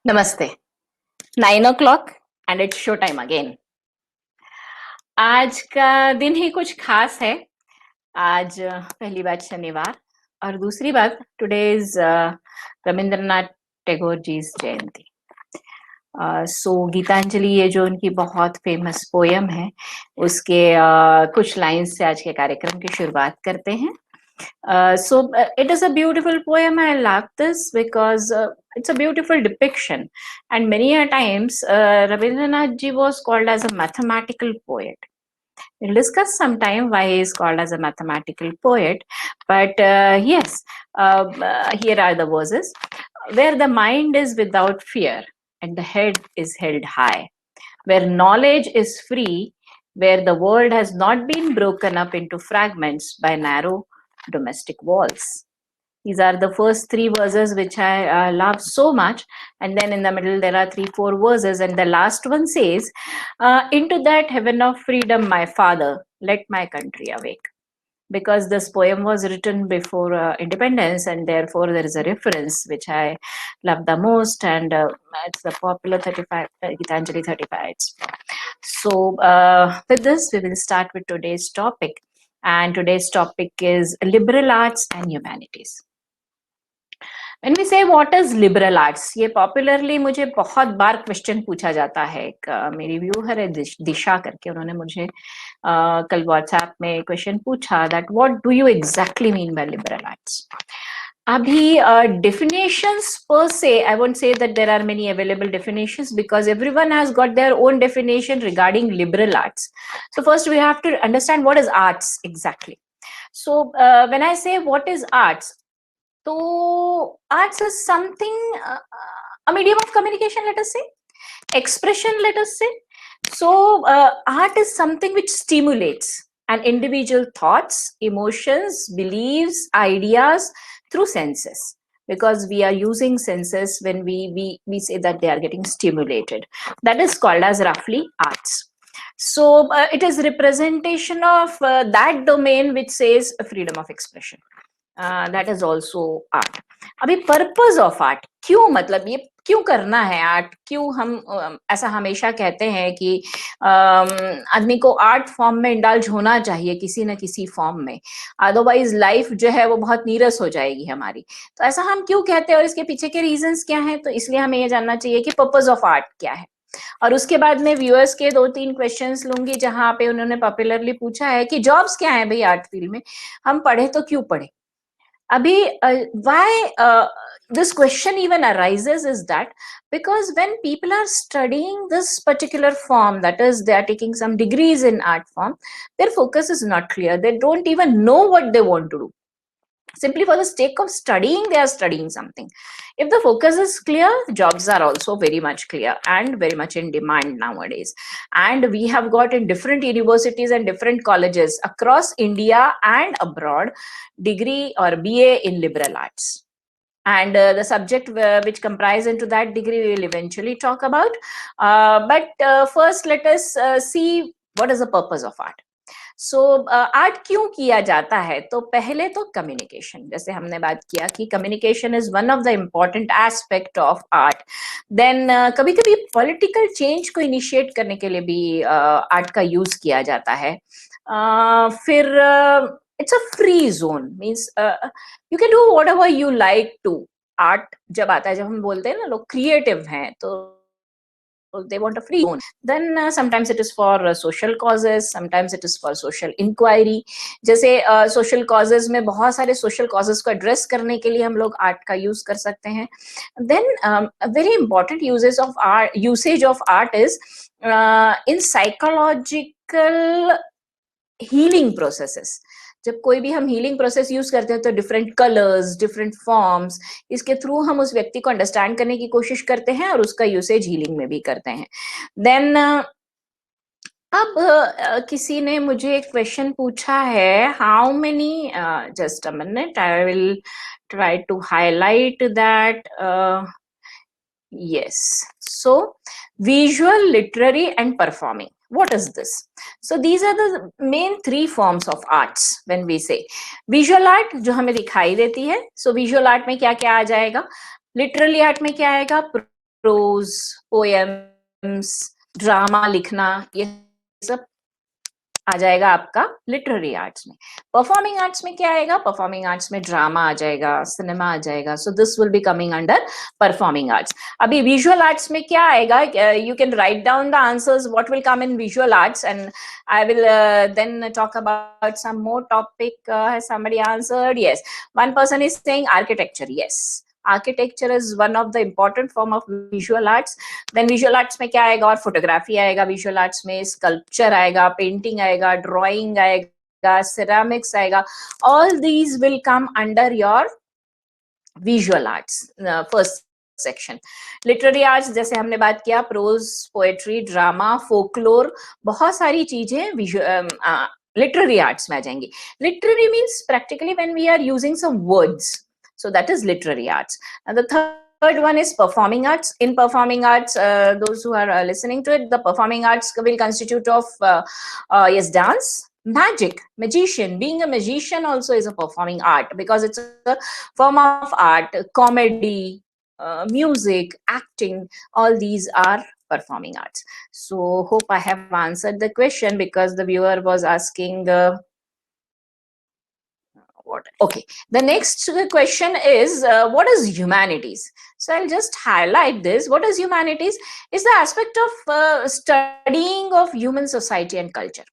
नमस्ते। 9 o'clock and it's show time again. आज का दिन ही कुछ खास है। आज पहली बात शनिवार और दूसरी बात टुडे इज रविंद्रनाथ टैगोर जी जयंती। सो गीतांजलि ये जो उनकी बहुत फेमस पोयम है उसके कुछ लाइंस से आज के कार्यक्रम की शुरुआत करते हैं। It is a beautiful poem. I love this because it's a beautiful depiction. And many a times, Rabindranath ji was called as a mathematical poet. We'll discuss sometime why he is called as a mathematical poet. But yes, here are the verses. Where the mind is without fear and the head is held high. Where knowledge is free, where the world has not been broken up into fragments by narrow domestic walls. These are the first three verses which I love so much. And then in the middle, there are 3-4 verses. And the last one says, into that heaven of freedom, my father, let my country awake. Because this poem was written before independence, and therefore there is a reference which I love the most, and it's the popular 35 Gitanjali 35. So with this, we will start with today's topic, and today's topic is liberal arts and humanities. When we say what is liberal arts, ये popularly मुझे बहुत बार question पूछा जाता है। एक मेरी viewer है दिशा करके, उन्होंने मुझे कल व्हाट्सएप में क्वेश्चन पूछा that what do you exactly mean by liberal arts. अभी definitions per se, I won't say that there are many available definitions because everyone has got their own definition regarding liberal arts. So first we have to understand what is arts exactly. So when I say what is arts, so arts is something, a medium of communication, let us say, expression, let us say. So art is something which stimulates an individual thoughts, emotions, beliefs, ideas through senses, because we are using senses when we say that they are getting stimulated. That is called as roughly arts. So it is representation of that domain which says freedom of expression. That is also art. अभी purpose of art क्यों, मतलब ये क्यों करना है art, क्यों हम ऐसा हमेशा कहते हैं कि आदमी को आर्ट फॉर्म में इंडल्ज होना चाहिए किसी न किसी फॉर्म में, अदरवाइज लाइफ जो है वो बहुत नीरस हो जाएगी हमारी। तो ऐसा हम क्यों कहते हैं और इसके पीछे के रीजंस क्या हैं, तो इसलिए हमें ये जानना चाहिए कि पर्पस ऑफ आर्ट क्या है। और उसके बाद में व्यूअर्स के 2-3 क्वेश्चंस लूंगी जहां पे उन्होंने पॉपुलरली पूछा है कि जॉब्स क्या है भाई आर्ट फील्ड में, हम पढ़े तो क्यों पढ़े। Abhi, why this question even arises is that because when people are studying this particular form, that is they are taking some degrees in art form, their focus is not clear. They don't even know what they want to do. Simply for the sake of studying, they are studying something. If the focus is clear, jobs are also very much clear and very much in demand nowadays. And we have got in different universities and different colleges across India and abroad, degree or BA in liberal arts. And the subject which comprise into that degree we will eventually talk about. But first let us see what is the purpose of art. So art क्यों किया जाता है, तो पहले तो communication, जैसे हमने बात किया कि communication is one of the important aspect of art. Then कभी कभी पॉलिटिकल चेंज को इनिशिएट करने के लिए भी आर्ट का यूज किया जाता है। फिर it's a free zone, means you can do whatever you like to. Art जब आता है, जब हम बोलते हैं ना लोग क्रिएटिव हैं, तो they want a free zone. Then sometimes it is for social causes, sometimes it is for social inquiry. जैसे social causes में बहुत सारे social causes को address करने के लिए हम लोग art का use कर सकते हैं. Then a very important usage of art is in psychological healing processes. जब कोई भी हम हीलिंग प्रोसेस यूज करते हैं तो डिफरेंट कलर्स, डिफरेंट फॉर्म्स, इसके थ्रू हम उस व्यक्ति को अंडरस्टैंड करने की कोशिश करते हैं और उसका यूसेज हीलिंग में भी करते हैं। देन अब किसी ने मुझे एक क्वेश्चन पूछा है, how many, just a minute, I will try to highlight that. yes, so visual, literary and performing, what is this? So these are the main 3 forms of arts. When we say visual art, जो हमें दिखाई देती है, so visual art में क्या क्या आ जाएगा, literary art में क्या आएगा, प्रोज, पोएम्स, ड्रामा लिखना, ये सब आ जाएगा आपका लिटरेरी आर्ट्स में। परफॉर्मिंग आर्ट्स में क्या आएगा? परफॉर्मिंग आर्ट्स में ड्रामा आ जाएगा, सिनेमा आ जाएगा, so this will be coming under performing arts. अभी विजुअल आर्ट्स में क्या आएगा? You can write down the answers what will come in visual arts and I will then talk about some more topic. Has somebody answered? Yes. One person is saying architecture. Yes. Architecture is one of the important form of visual arts. Then visual arts में क्या आएगा? और photography आएगा visual arts में, sculpture आएगा, painting आएगा, drawing आएगा, ceramics आएगा. All these will come under your visual arts first section. Literary arts जैसे हमने बात किया, प्रोज, पोएट्री, ड्रामा, फोकलोर, बहुत सारी चीजें लिटरेरी आर्ट्स में आ जाएंगी। Literary means practically when we are using some words, so that is literary arts. And the third one is performing arts. In performing arts, those who are listening to it, the performing arts will constitute of yes, dance, magic, magician. Being a magician also is a performing art because it's a form of art. Comedy, music, acting, all these are performing arts. So hope I have answered the question because the viewer was asking what. Okay, the next question is what is humanities? So I'll just highlight this. What is humanities? Is the aspect of studying of human society and culture.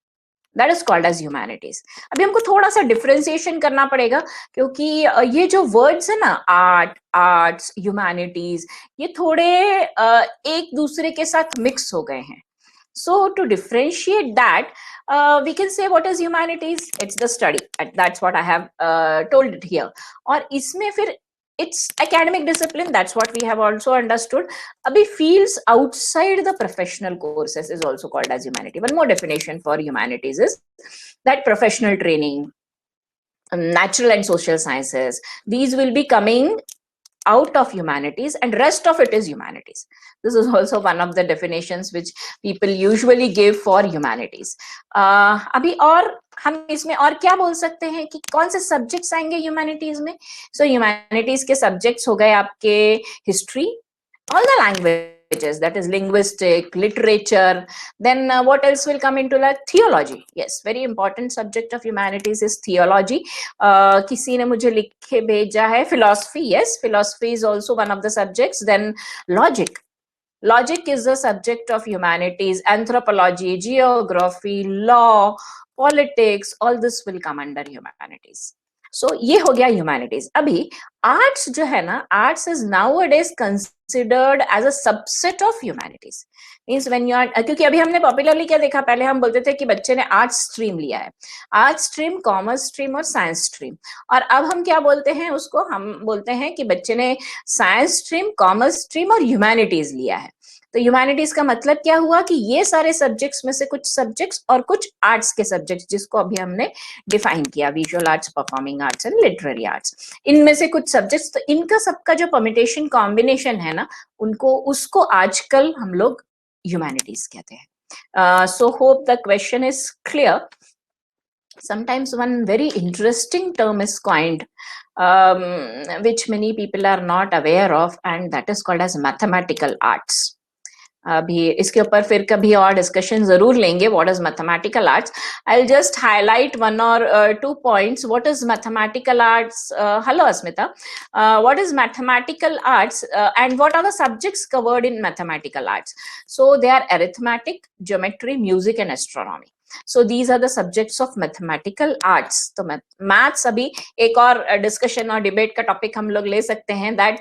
That is called as humanities. अभी हमको थोड़ा सा differentiation करना पड़ेगा क्योंकि ये जो words है ना, आर्ट, आर्ट्स, ह्यूमैनिटीज, ये थोड़े एक दूसरे के साथ मिक्स हो गए हैं. So to differentiate that, we can say what is humanities? It's the study. That's what I have told it here. और इसमें फिर it's academic discipline. That's what we have also understood. Abhi fields outside the professional courses is also called as humanity. One more definition for humanities is that professional training, natural and social sciences, these will be coming out of humanities and rest of it is humanities. This is also one of the definitions which people usually give for humanities. अभी और हम इसमें और क्या बोल सकते हैं कि कौन से सब्जेक्ट्स आएंगे ह्यूमैनिटीज में? सो ह्यूमैनिटीज के सब्जेक्ट्स हो गए आपके history, all the languages, that is linguistic, literature. Then what else will come into that? Theology. Yes, very important subject of humanities is theology. किसी ने मुझे लिख के भेजा है philosophy. Yes, philosophy is also one of the subjects. Then logic. Logic is the subject of humanities. Anthropology, geography, law, politics, all this will come under humanities. So ये हो गया humanities. अभी arts जो है ना, arts is nowadays considered as a subset of humanities. Means when you are, क्योंकि अभी हमने popularly क्या देखा, पहले हम बोलते थे कि बच्चे ने arts stream लिया है, arts stream, commerce stream और science stream. और अब हम क्या बोलते हैं उसको? हम बोलते हैं कि बच्चे ने science stream, commerce stream और humanities लिया है. तो ह्यूमैनिटीज का मतलब क्या हुआ कि ये सारे सब्जेक्ट्स में से कुछ सब्जेक्ट्स और कुछ आर्ट्स के सब्जेक्ट्स, जिसको अभी हमने डिफाइन किया, visual arts, performing arts and literary arts, इनमें से कुछ सब्जेक्ट्स. तो इनका सबका जो परमिटेशन कॉम्बिनेशन है ना, उनको उसको आजकल हम लोग ह्यूमैनिटीज कहते हैं. So hope the question is clear. Sometimes one very interesting term is coined, which many people are not aware of, and that is called as mathematical arts. अभी इसके ऊपर फिर कभी और डिस्कशन जरूर लेंगे. What is mathematical arts? I will just highlight one और two points. What is mathematical arts? Hello Asmita. What is mathematical arts and what are the subjects covered in mathematical arts? So they are arithmetic, geometry, music and astronomy. So these are the subjects of mathematical arts. तो maths अभी एक और discussion और debate का topic हम लोग ले सकते हैं. that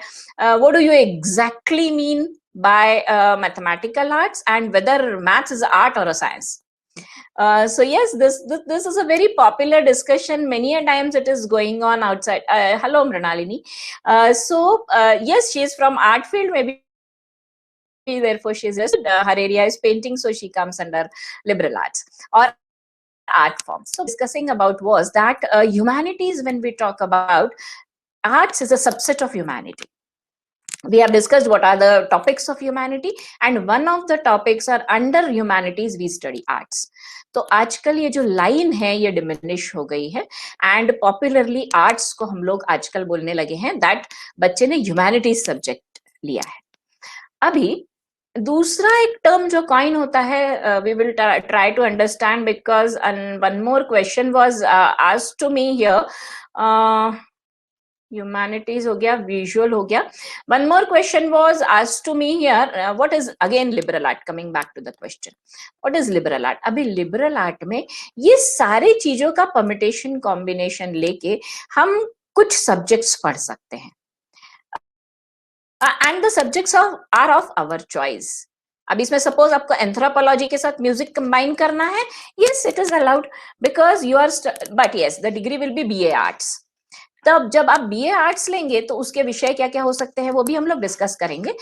what do you exactly mean by mathematical arts and whether maths is art or a science? So yes, this is a very popular discussion. Many a times it is going on outside. Hello Mrinalini. So yes, she is from art field, maybe therefore she is just her area is painting, so she comes under liberal arts or art forms. So discussing about was that humanities, when we talk about arts, is a subset of humanity. We have discussed what are the topics of humanity, and one of the topics are under humanities we study arts. तो आजकल ये जो line है ये diminish हो गई है and popularly arts को हम लोग आजकल बोलने लगे हैं दैट बच्चे ने ह्यूमैनिटीज सब्जेक्ट लिया है. अभी दूसरा एक टर्म जो कॉइन होता है, we will try to understand because one more question was asked to me here. Humanities हो गया, विजुअल हो गया. One more question was asked to me here, what is again liberal art. Coming back to the question, what is liberal art. अभी liberal art में ये सारे चीजों का परमिटेशन कॉम्बिनेशन लेके हम कुछ सब्जेक्ट्स पढ़ सकते हैं, and the subjects are of our choice. अब इसमें सपोज आपको एंथ्रोपोलॉजी के साथ म्यूजिक कंबाइन करना है, yes it is allowed because you are, but yes the degree will be BA arts. तब जब आप बीए आर्ट्स लेंगे तो उसके विषय क्या क्या हो सकते हैं वो भी हम लोग डिस्कस करेंगे.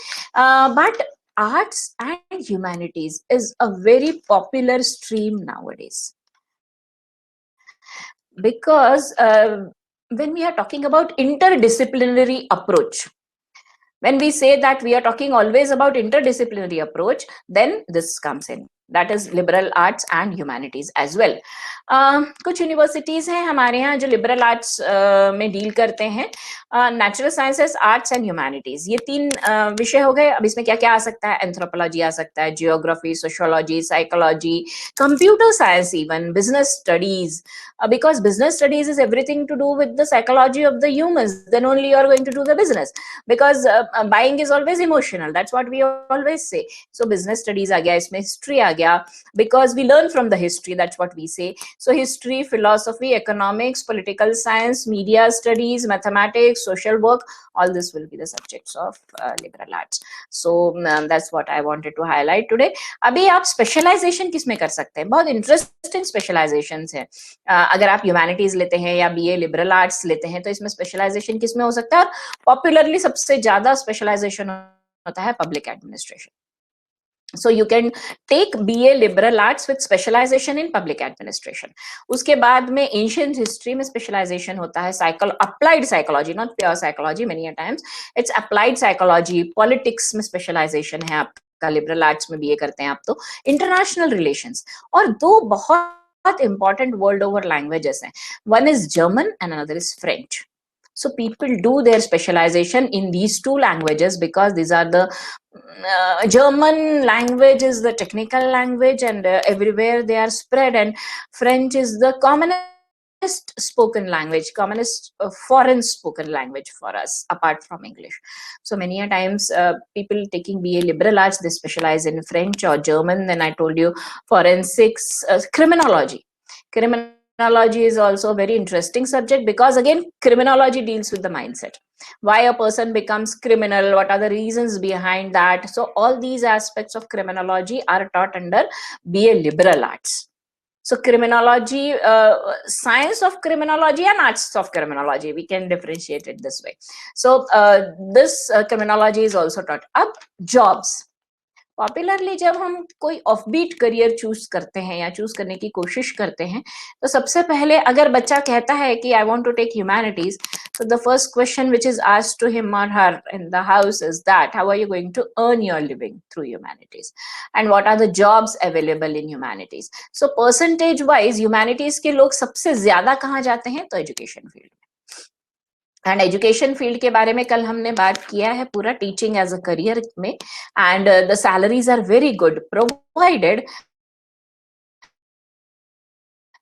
But arts and humanities is a very popular stream nowadays because when we are talking about interdisciplinary approach, when we say that we are talking always about interdisciplinary approach, then this comes in, that is liberal arts and humanities as well. कुछ universities हैं हमारे यहाँ जो liberal arts में deal करते हैं. Natural sciences, arts and humanities, ये तीन विषय हो गए. अब इसमें क्या क्या आ सकता है? एंथ्रोपोलॉजी आ सकता है, geography, sociology, psychology, computer science, even business studies, because business studies is everything to do with the psychology of the humans, then only you are going to do the business, because buying is always emotional, that's what we always say. So business studies aa gaya, isme history aa gaya, because we learn from the history, that's what we say. So history, philosophy, economics, political science, media studies, mathematics, social work, all this will be the subjects of liberal arts. So that's what I wanted to highlight today. अभी आप specialisation किसमें कर सकते हैं? बहुत interesting specialisations हैं. अगर आप ह्यूमैनिटीज लेते हैं या बीए लिबरल आर्ट्स लेते हैं तो इसमें स्पेशलाइजेशन किसमें हो सकता है? और पॉपुलरली सबसे ज्यादा स्पेशलाइजेशन होता है public administration. So you can take BA liberal arts with specialization in public administration. उसके बाद में ancient history में specialization होता है, applied psychology, not pure psychology. Many a times it's applied psychology. Politics में specialization है आपका, liberal arts में BA करते हैं आप तो. International relations, और दो बहुत important world over languages हैं. One is German and another is French. So people do their specialization in these two languages because these are the German language is the technical language and everywhere they are spread, and French is the commonest spoken language, commonest foreign spoken language for us apart from English. So many a times people taking BA liberal arts, they specialize in French or German. Then I told you forensics, criminology. Criminology is also a very interesting subject because again criminology deals with the mindset, why a person becomes criminal, what are the reasons behind that. So all these aspects of criminology are taught under BA liberal arts. So criminology, science of criminology and arts of criminology, we can differentiate it this way. So this criminology is also taught. Ab jobs, popularly जब हम कोई offbeat career choose करते हैं या choose करने की कोशिश करते हैं तो सबसे पहले अगर बच्चा कहता है कि I want to take humanities, so the first question which is asked to him or her in the house is that how are you going to earn your living through humanities and what are the jobs available in humanities. So percentage wise humanities के लोग सबसे ज्यादा कहाँ जाते हैं? तो education field. And education field के बारे में कल हमने बात किया है पूरा, टीचिंग एज अ करियर में, and the salaries are very good provided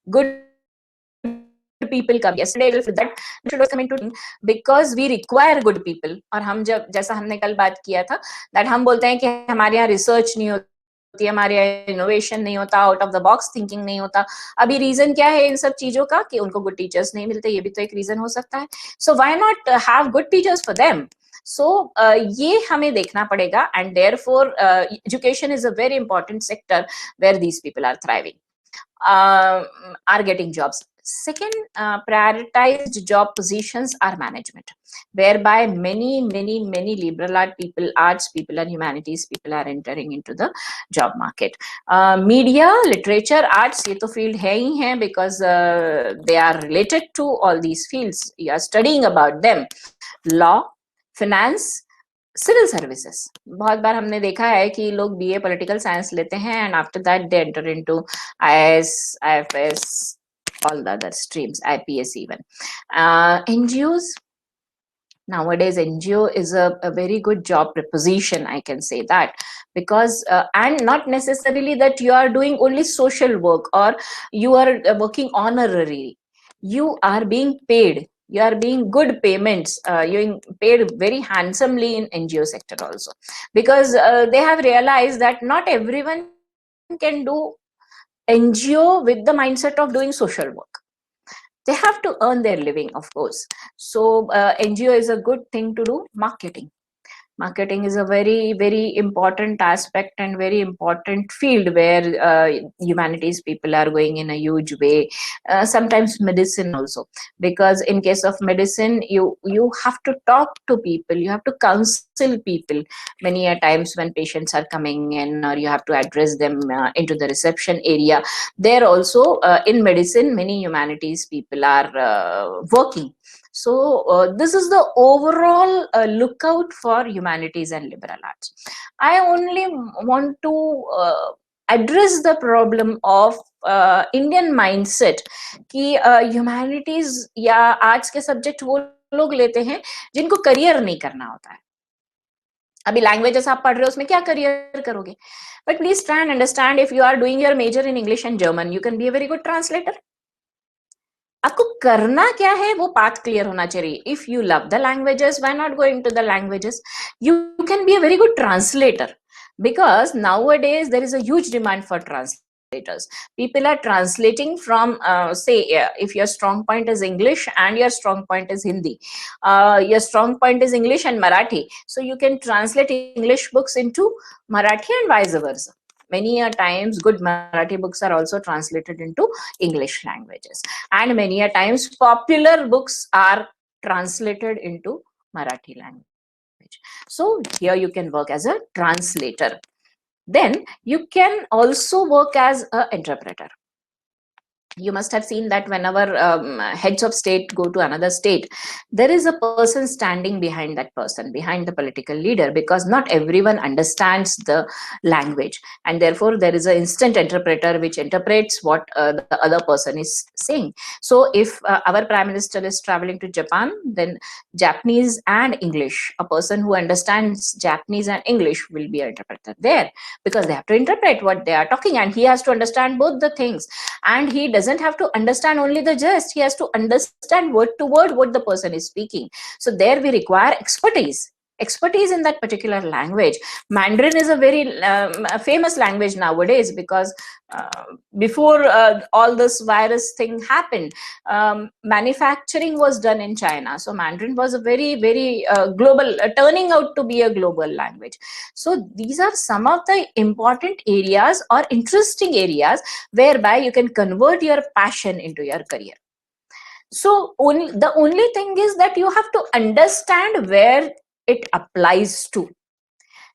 good people come. Yesterday that should was coming to because we require good people. और हम जब जैसा हमने कल बात किया था that हम बोलते हैं कि हमारे यहाँ रिसर्च नहीं होती, हमारे यहाँ इनोवेशन नहीं होता, out of the box thinking नहीं होता. अभी रीजन क्या है इन सब चीजों का? कि उनको गुड टीचर्स नहीं मिलते, ये भी तो एक रीजन हो सकता है. So why not have good teachers for them? So ये हमें देखना पड़ेगा, and therefore education is a very important sector where these people are thriving, are getting jobs. Second, prioritized job positions are management, whereby many liberal art people, arts people and humanities people are entering into the job market. Media, literature, arts, ये तो field है ही है because they are related to all these fields. You are studying about them. Law, finance, civil services. बहुत बार हमने देखा है कि लोग बीए पॉलिटिकल साइंस लेते हैं and after that they enter into IAS, IFS, all the other streams, IPS even. NGOs, Nowadays NGO is a very good job preposition, I can say that, because and not necessarily that you are doing only social work or you are working honorarily. You are being paid, you are being good payments, you're being paid very handsomely in NGO sector also, because they have realized that not everyone can do NGO with the mindset of doing social work. They have to earn their living, of course. So NGO is a good thing to do. Marketing is a very very important aspect and very important field where humanities people are going in a huge way. Sometimes medicine also, because in case of medicine you have to talk to people, you have to counsel people many a times when patients are coming in, or you have to address them into the reception area. There also in medicine many humanities people are working. So this is the overall lookout for humanities and liberal arts. I only want to address the problem of Indian mindset कि humanities या arts के subject वो लोग लेते हैं जिनको career नहीं करना होता है. अभी languages आप पढ़ रहे हो उसमें क्या career करोगे? But please try and understand, if you are doing your major in English and German, you can be a very good translator. आपको करना क्या है वो पाथ क्लियर होना चाहिए. If you love the languages, why not going to the languages? You can be a very good translator, because nowadays there is a huge demand for translators. People are translating from say if your strong point is English and your strong point is Hindi, your strong point is English and Marathi, so you can translate English books into Marathi and vice versa. Many a times good Marathi books are also translated into English languages, and many a times popular books are translated into Marathi language. So here you can work as a translator. Then you can also work as an interpreter. You must have seen that whenever heads of state go to another state, there is a person standing behind that person, behind the political leader, because not everyone understands the language, and therefore there is an instant interpreter which interprets what the other person is saying. So if our prime minister is traveling to Japan, then Japanese and English, a person who understands Japanese and English will be an interpreter there, because they have to interpret what they are talking, and he has to understand both the things. And he doesn't have to understand only the gist, he has to understand word to word what the person is speaking. So there we require expertise in that particular language. Mandarin is a very famous language nowadays, because before all this virus thing happened, manufacturing was done in China. So Mandarin was a very very global, turning out to be a global language. So these are some of the important areas or interesting areas whereby you can convert your passion into your career. So the only thing is that you have to understand where it applies to.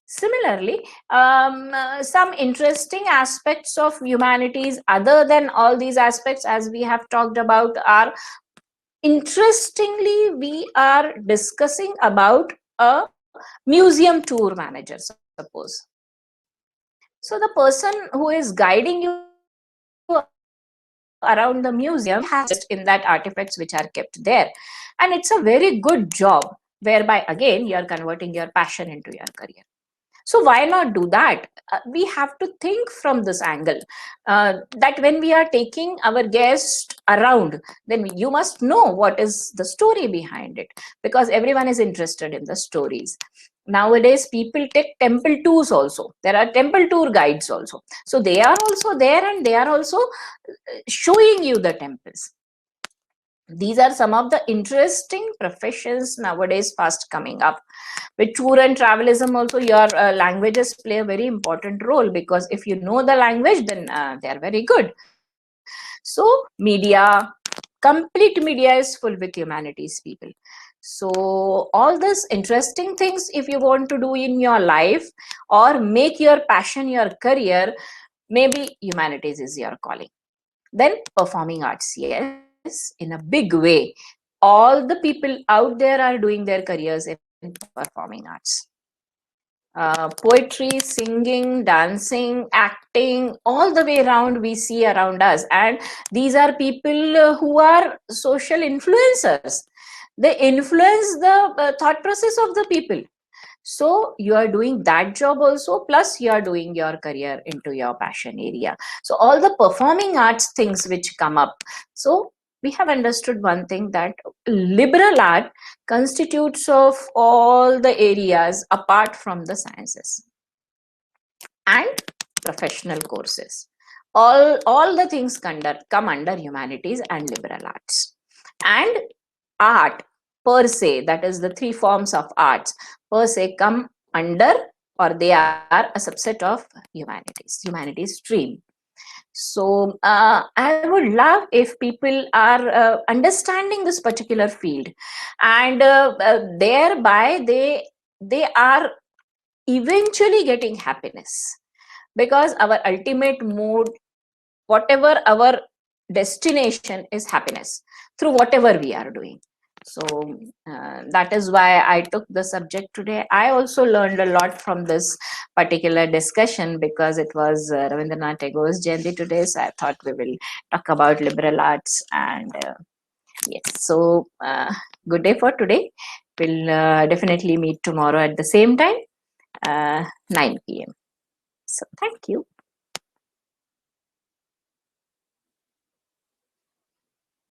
Similarly, some interesting aspects of humanities other than all these aspects as we have talked about are, interestingly, we are discussing about a museum tour manager, suppose. So the person who is guiding you around the museum has in that artifacts which are kept there, and it's a very good job whereby again you are converting your passion into your career. So why not do that? We have to think from this angle, that when we are taking our guest around, then you must know what is the story behind it, because everyone is interested in the stories. Nowadays people take temple tours also, there are temple tour guides also, so they are also there and they are also showing you the temples. These are some of the interesting professions nowadays fast coming up. With tour and travelism also, your languages play a very important role, because if you know the language, then they are very good. So media, complete media is full with humanities people. So all these interesting things, if you want to do in your life or make your passion your career, maybe humanities is your calling. Then performing arts, yes, in a big way. All the people out there are doing their careers in performing arts. Poetry, singing, dancing, acting, all the way around we see around us. And these are people who are social influencers. they influence the thought process of the people. So you are doing that job also, plus you are doing your career into your passion area. So all the performing arts things which come up, so we have understood one thing, that liberal art constitutes of all the areas apart from the sciences and professional courses. All the things come under humanities and liberal arts. And art per se, that is the three forms of arts per se, come under, or they are a subset of humanities stream. So I would love if people are understanding this particular field, and thereby they are eventually getting happiness, because our ultimate mode, whatever our destination, is happiness through whatever we are doing. So that is why I took the subject today. I also learned a lot from this particular discussion, because it was Rabindranath Tagore's Jayanti today, so I thought we will talk about liberal arts. And yes, so good day for today. We'll definitely meet tomorrow at the same time, 9 p.m. So thank you.